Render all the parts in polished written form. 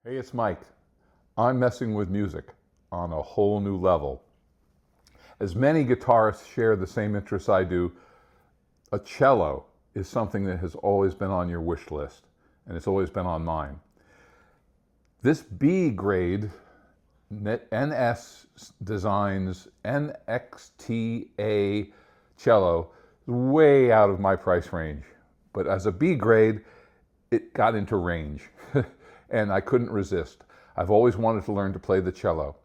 Hey, it's Mike. I'm messing with music on a whole new level. As many guitarists share the same interests I do, a cello is something that has always been on your wish list, and it's always been on mine. This B grade NS Designs NXTa cello is way out of my price range, but as a B grade, it got into range. And I couldn't resist. I've always wanted to learn to play the cello.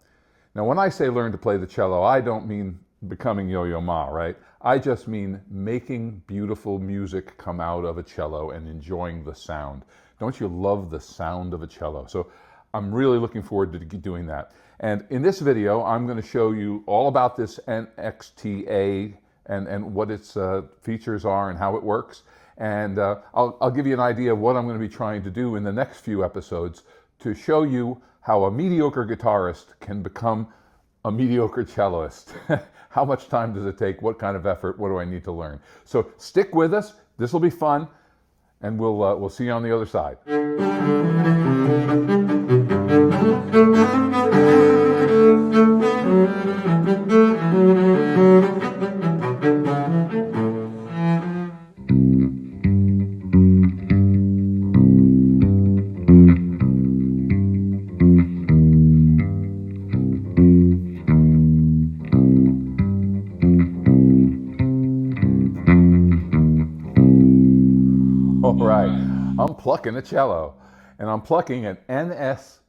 Now, when I say learn to play the cello, I don't mean becoming Yo-Yo Ma, right? I just mean making beautiful music come out of a cello and enjoying the sound. Don't you love the sound of a cello? So I'm really looking forward to doing that. And in this video, I'm going to show you all about this NXTa and what its features are and how it works. And I'll give you an idea of what I'm going to be trying to do in the next few episodes to show you how a mediocre guitarist can become a mediocre celloist. How much time does it take? What kind of effort? What do I need to learn? So stick with us. This will be fun, and we'll see you on the other side. All right, I'm plucking a cello, and I'm plucking an NS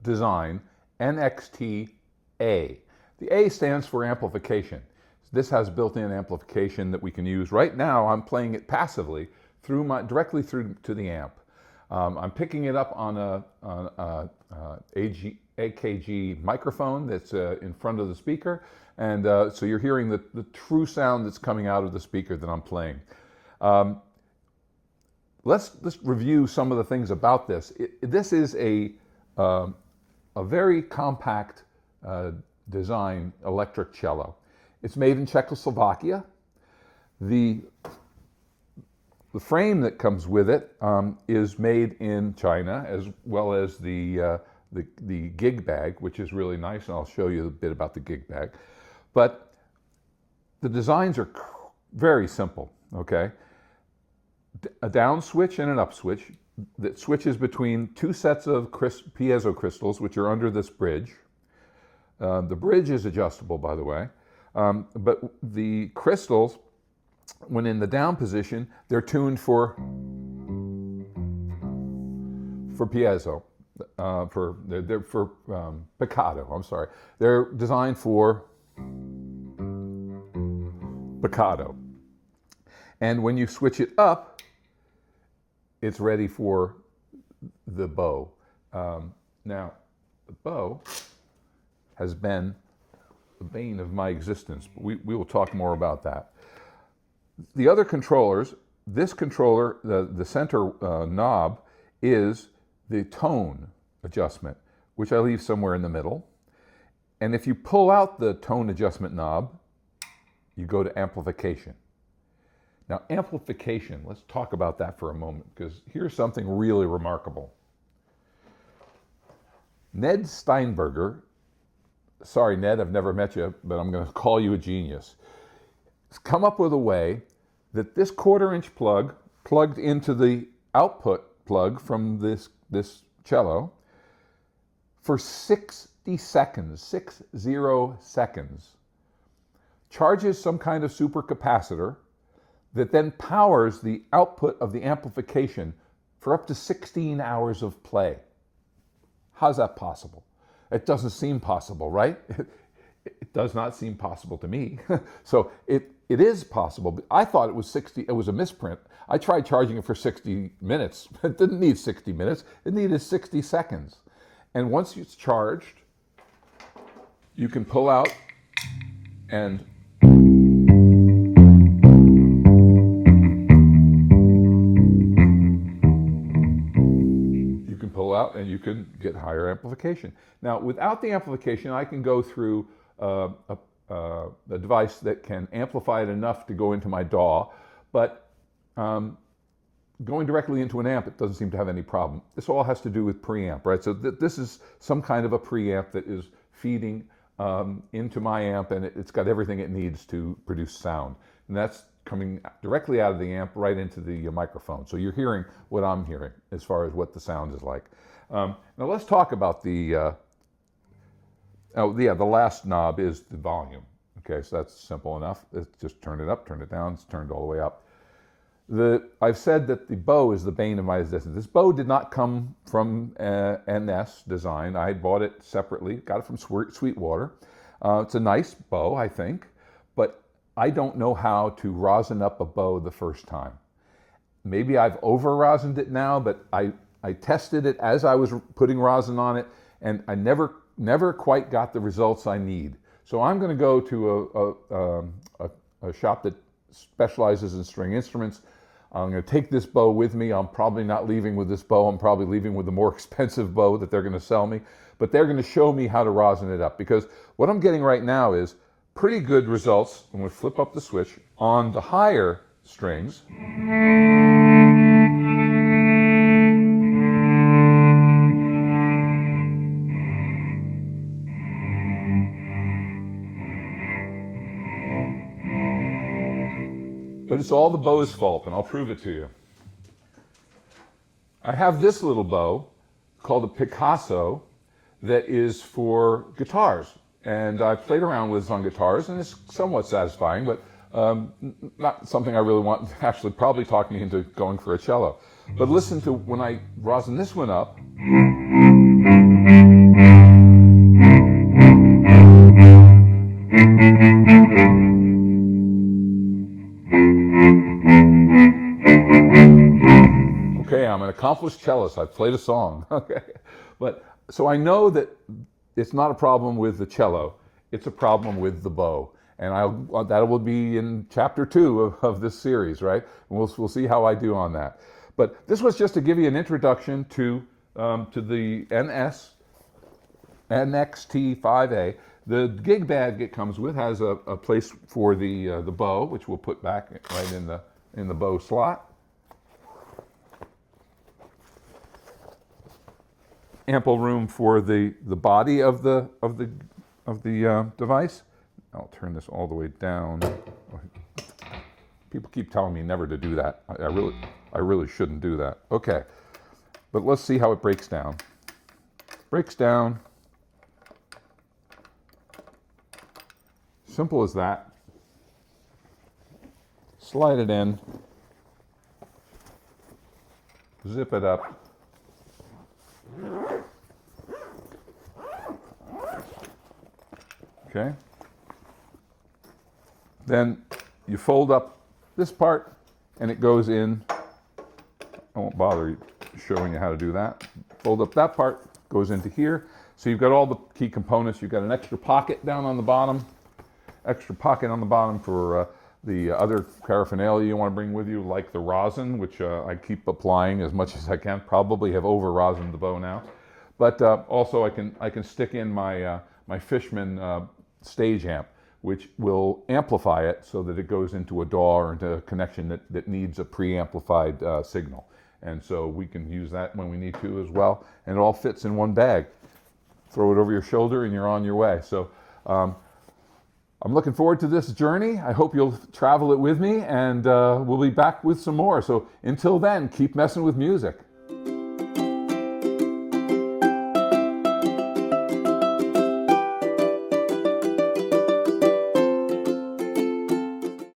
Design NXTa. The A stands for amplification. This has built-in amplification that we can use. Right now, I'm playing it passively directly through to the amp. I'm picking it up on a AKG microphone that's in front of the speaker, and so you're hearing the true sound that's coming out of the speaker that I'm playing. Let's review some of the things about this. This is a very compact design electric cello. It's made in Czechoslovakia. The frame that comes with it is made in China, as well as the gig bag, which is really nice, and I'll show you a bit about the gig bag. But the designs are very simple, okay? A down switch and an up switch that switches between two sets of piezo crystals, which are under this bridge. The bridge is adjustable, by the way, but the crystals, when in the down position, they're tuned for piezo, they're for Pizzicato. I'm sorry, they're designed for Pizzicato. And when you switch it up, it's ready for the bow. Now, the bow has been the bane of my existence. We will talk more about that. The other controllers, this controller, the center knob, is the tone adjustment, which I leave somewhere in the middle. And if you pull out the tone adjustment knob, you go to amplification. Now, amplification, let's talk about that for a moment, because here's something really remarkable. Ned Steinberger, sorry Ned, I've never met you, but I'm going to call you a genius, has come up with a way that this 1/4-inch plug plugged into the output plug from this cello for 60 seconds, 60 seconds, charges some kind of supercapacitor that then powers the output of the amplification for up to 16 hours of play. How's that possible? It doesn't seem possible, right? It does not seem possible to me. So it is possible, but I thought it was 60, it was a misprint. I tried charging it for 60 minutes. It didn't need 60 minutes, it needed 60 seconds. And once it's charged, you can pull out and out and you can get higher amplification. Now, without the amplification, I can go through a device that can amplify it enough to go into my DAW, but going directly into an amp, it doesn't seem to have any problem. This all has to do with preamp, right? So this is some kind of a preamp that is feeding into my amp, and it's got everything it needs to produce sound. And that's coming directly out of the amp right into the microphone. So you're hearing what I'm hearing as far as what the sound is like. Now let's talk about the last knob is the volume. Okay, so that's simple enough. It's just turn it up, turn it down, it's turned all the way up. I've said that the bow is the bane of my existence. This bow did not come from NS Design. I bought it separately, got it from Sweetwater. It's a nice bow, I think, but I don't know how to rosin up a bow the first time. Maybe I've over-rosined it now, but I tested it as I was putting rosin on it, and I never quite got the results I need. So I'm going to go to a shop that specializes in string instruments. I'm going to take this bow with me. I'm probably not leaving with this bow. I'm probably leaving with a more expensive bow that they're going to sell me. But they're going to show me how to rosin it up, because what I'm getting right now is pretty good results. I'm going to flip up the switch on the higher strings. But it's all the bow's fault, and I'll prove it to you. I have this little bow called a Picasso that is for guitars. And I've played around with this on guitars, and it's somewhat satisfying, but not something I really want. Actually, probably talked me into going for a cello. But listen to when I rosin this one up. Okay, I'm an accomplished cellist. I've played a song. Okay, but so I know that it's not a problem with the cello. It's a problem with the bow, and that will be in chapter 2 of this series, right? And we'll see how I do on that. But this was just to give you an introduction to the NXT5A. The gig bag it comes with has a place for the bow, which we'll put back right in the bow slot. Ample room for the body of the device. I'll turn this all the way down. People keep telling me never to do that. I really shouldn't do that. Okay, but let's see how it breaks down. Breaks down. Simple as that. Slide it in. Zip it up. Okay. Then you fold up this part and it goes in. I won't bother showing you how to do that. Fold up that part, goes into here. So you've got all the key components. You've got an extra pocket down on the bottom, extra pocket on the bottom for the other paraphernalia you want to bring with you, like the rosin, which I keep applying as much as I can. Probably have over rosined the bow now, but also I can stick in my Fishman stage amp, which will amplify it so that it goes into a DAW or into a connection that needs a pre-amplified signal. And so we can use that when we need to as well. And it all fits in one bag. Throw it over your shoulder and you're on your way. So I'm looking forward to this journey. I hope you'll travel it with me, and we'll be back with some more. So until then, keep messing with music.